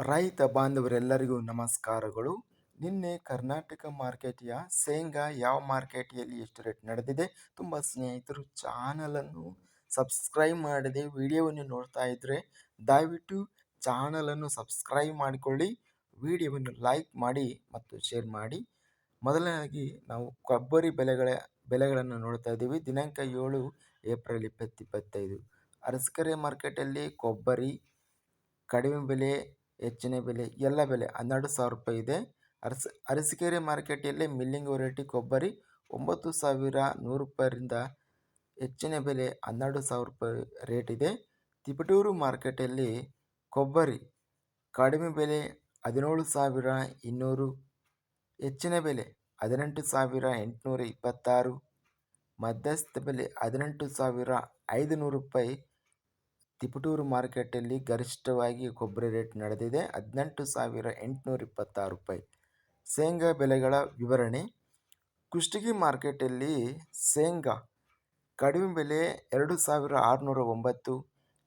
ರೈತ ಬಾಂಧವರೆಲ್ಲರಿಗೂ ನಮಸ್ಕಾರಗಳು. ನಿನ್ನೆ ಕರ್ನಾಟಕ ಮಾರ್ಕೆಟಿಯ ಶೇಂಗಾ ಯಾವ ಮಾರ್ಕೆಟಿಯಲ್ಲಿ ಎಷ್ಟು ರೇಟ್ ನಡೆದಿದೆ, ತುಂಬ ಸ್ನೇಹಿತರು ಚಾನಲನ್ನು ಸಬ್ಸ್ಕ್ರೈಬ್ ಮಾಡದೆ ವಿಡಿಯೋವನ್ನು ನೋಡ್ತಾ ಇದ್ದರೆ ದಯವಿಟ್ಟು ಚಾನಲನ್ನು ಸಬ್ಸ್ಕ್ರೈಬ್ ಮಾಡಿಕೊಳ್ಳಿ, ವಿಡಿಯೋವನ್ನು ಲೈಕ್ ಮಾಡಿ ಮತ್ತು ಶೇರ್ ಮಾಡಿ. ಮೊದಲನೇದಾಗಿ ನಾವು ಕೊಬ್ಬರಿ ಬೆಲೆಗಳನ್ನು ನೋಡ್ತಾ ಇದ್ದೀವಿ. ದಿನಾಂಕ 7 ಏಪ್ರಿಲ್ 2025. ಅರಸಕೆರೆ ಮಾರ್ಕೆಟಲ್ಲಿ ಕೊಬ್ಬರಿ ಕಡಿಮೆ ಬೆಲೆ, ಹೆಚ್ಚಿನ ಬೆಲೆ, ಎಲ್ಲ ಬೆಲೆ 12,000 ರೂಪಾಯಿ ಇದೆ. ಅರಸೀಕೆರೆ ಮಾರ್ಕೆಟಲ್ಲಿ ಮಿಲ್ಲಿಂಗ್ ವೆರೈಟಿ ಕೊಬ್ಬರಿ 9,100 ರೂಪಾಯಿರಿಂದ ಹೆಚ್ಚಿನ ಬೆಲೆ 12,000 ರೂಪಾಯಿ ರೇಟ್ ಇದೆ. ತಿಪಟೂರು ಮಾರ್ಕೆಟಲ್ಲಿ ಕೊಬ್ಬರಿ ಕಡಿಮೆ ಬೆಲೆ 17,200, ಹೆಚ್ಚಿನ ಬೆಲೆ 18,826, ಮಧ್ಯಸ್ಥ ಬೆಲೆ 18,500 ರೂಪಾಯಿ. ತಿಪಟೂರು ಮಾರ್ಕೆಟಲ್ಲಿ ಗರಿಷ್ಠವಾಗಿ ಕೊಬ್ಬರಿ ರೇಟ್ ನಡೆದಿದೆ 18,826 ರೂಪಾಯಿ. ಶೇಂಗಾ ಬೆಲೆಗಳ ವಿವರಣೆ. ಕುಷ್ಟಗಿ ಮಾರ್ಕೆಟಲ್ಲಿ ಶೇಂಗಾ ಕಡಿಮೆ ಬೆಲೆ 2,609,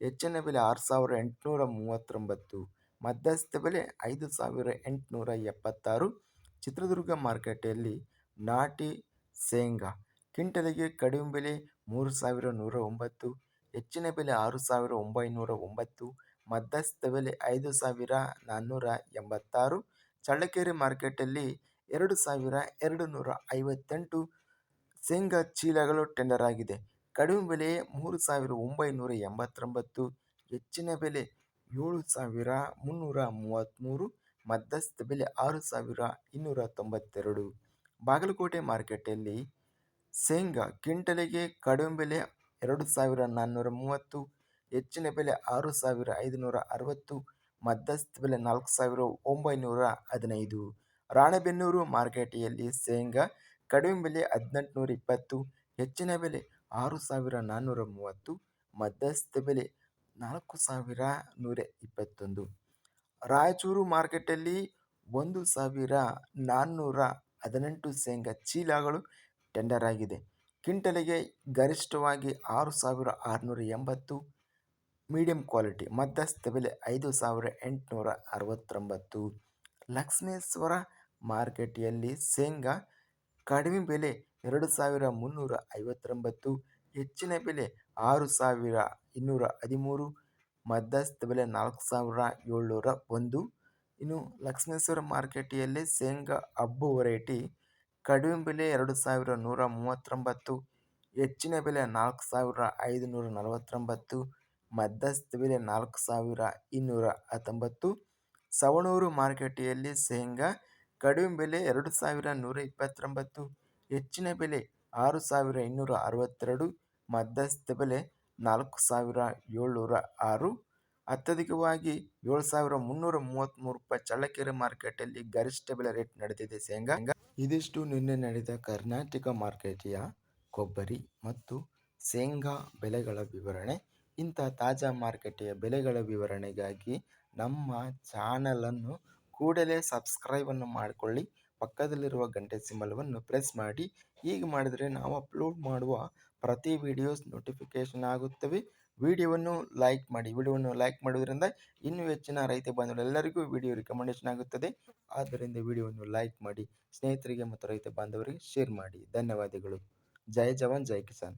ಹೆಚ್ಚಿನ ಬೆಲೆ 6,839, ಮಧ್ಯಸ್ಥ ಬೆಲೆ 5,876. ಚಿತ್ರದುರ್ಗ ಮಾರ್ಕೆಟಲ್ಲಿ ನಾಟಿ ಶೇಂಗಾ ಕ್ವಿಂಟಲಿಗೆ ಕಡಿಮೆ ಬೆಲೆ 3,109, ಹೆಚ್ಚಿನ ಬೆಲೆ 6,909, ಮಧ್ಯಸ್ಥ ಬೆಲೆ 5,486. ಚಳ್ಳಕೆರೆ ಮಾರ್ಕೆಟಲ್ಲಿ 2,258 ಶೇಂಗಾ ಚೀಲಗಳು ಟೆಂಡರ್ ಆಗಿದೆ. ಕಡಿಮೆ ಬೆಲೆ 3,989, ಹೆಚ್ಚಿನ ಬೆಲೆ 7,333, ಮಧ್ಯಸ್ಥ ಬೆಲೆ 6,292. ಬಾಗಲಕೋಟೆ ಮಾರ್ಕೆಟಲ್ಲಿ ಶೇಂಗಾ ಕ್ವಿಂಟಲಿಗೆ ಕಡಿಮೆ ಬೆಲೆ 2,430, ಹೆಚ್ಚಿನ ಬೆಲೆ 6,560, ಮಧ್ಯಸ್ಥ ಬೆಲೆ 4,915. ರಾಣೆಬೆನ್ನೂರು ಮಾರ್ಕೆಟೆಯಲ್ಲಿ ಶೇಂಗಾ ಕಡಿಮೆ ಬೆಲೆ 1,820, ಹೆಚ್ಚಿನ ಬೆಲೆ 6,430, ಮಧ್ಯಸ್ಥ ಬೆಲೆ 4,121. ರಾಯಚೂರು ಮಾರ್ಕೆಟಲ್ಲಿ 1,418 ಶೇಂಗಾ ಚೀಲಗಳು ಟೆಂಡರ್ ಆಗಿದೆ. ಕ್ವಿಂಟಲಿಗೆ ಗರಿಷ್ಠವಾಗಿ 6,680, ಮೀಡಿಯಂ ಕ್ವಾಲಿಟಿ, ಮಧ್ಯಸ್ಥ ಬೆಲೆ 5,869. ಲಕ್ಷ್ಮೇಶ್ವರ ಮಾರ್ಕೆಟೆಯಲ್ಲಿ ಶೇಂಗಾ ಕಡಿಮೆ ಬೆಲೆ 2,359, ಹೆಚ್ಚಿನ ಬೆಲೆ 6,213, ಮಧ್ಯಸ್ಥ ಬೆಲೆ 4,701. ಇನ್ನು ಲಕ್ಷ್ಮೇಶ್ವರ ಮಾರ್ಕೆಟೆಯಲ್ಲಿ ಶೇಂಗಾ ಅಬ್ಬು ವೆರೈಟಿ ಕಡಿಮೆ ಬೆಲೆ 2,139, ಹೆಚ್ಚಿನ ಬೆಲೆ 4,549, ಮಧ್ಯಸ್ಥ ಬೆಲೆ 4,219. ಸವಣೂರು ಮಾರ್ಕೆಟೆಯಲ್ಲಿ ಶೇಂಗಾ ಕಡಿಮೆ ಬೆಲೆ 2,129, ಹೆಚ್ಚಿನ ಬೆಲೆ 6,262, ಮಧ್ಯಸ್ಥ ಬೆಲೆ 4,706. ಅತ್ಯಧಿಕವಾಗಿ 7,333 ರೂಪಾಯಿ ಚಳ್ಳಕೆರೆ ಮಾರ್ಕೆಟಲ್ಲಿ ಗರಿಷ್ಠ ಬೆಲೆ ರೇಟ್ ನಡೆದಿದೆ ಶೇಂಗಾ. ಇದಿಷ್ಟು ನಿನ್ನೆ ನಡೆದ ಕರ್ನಾಟಕ ಮಾರ್ಕೆಟಿಯ ಕೊಬ್ಬರಿ ಮತ್ತು ಶೇಂಗಾ ಬೆಲೆಗಳ ವಿವರಣೆ. ಇಂಥ ತಾಜಾ ಮಾರ್ಕೆಟಿಯ ಬೆಲೆಗಳ ವಿವರಣೆಗಾಗಿ ನಮ್ಮ ಚಾನಲನ್ನು ಕೂಡಲೇ ಸಬ್ಸ್ಕ್ರೈಬನ್ನು ಮಾಡಿಕೊಳ್ಳಿ, ಪಕ್ಕದಲ್ಲಿರುವ ಗಂಟೆ ಸಿಂಬಲವನ್ನು ಪ್ರೆಸ್ ಮಾಡಿ. ಹೀಗೆ ಮಾಡಿದರೆ ನಾವು ಅಪ್ಲೋಡ್ ಮಾಡುವ ಪ್ರತಿ ವಿಡಿಯೋಸ್ ನೋಟಿಫಿಕೇಷನ್ ಆಗುತ್ತವೆ. ವಿಡಿಯೋವನ್ನು ಲೈಕ್ ಮಾಡಿ. ವಿಡಿಯೋವನ್ನು ಲೈಕ್ ಮಾಡುವುದರಿಂದ ಇನ್ನೂ ಹೆಚ್ಚಿನ ರೈತ ಬಾಂಧವರೆಲ್ಲರಿಗೂ ವಿಡಿಯೋ ರಿಕಮೆಂಡೇಷನ್ ಆಗುತ್ತದೆ. ಆದ್ದರಿಂದ ವಿಡಿಯೋವನ್ನು ಲೈಕ್ ಮಾಡಿ, ಸ್ನೇಹಿತರಿಗೆ ಮತ್ತು ರೈತ ಬಾಂಧವರಿಗೆ ಶೇರ್ ಮಾಡಿ. ಧನ್ಯವಾದಗಳು. ಜೈ ಜವಾನ್ ಜೈ ಕಿಸಾನ್.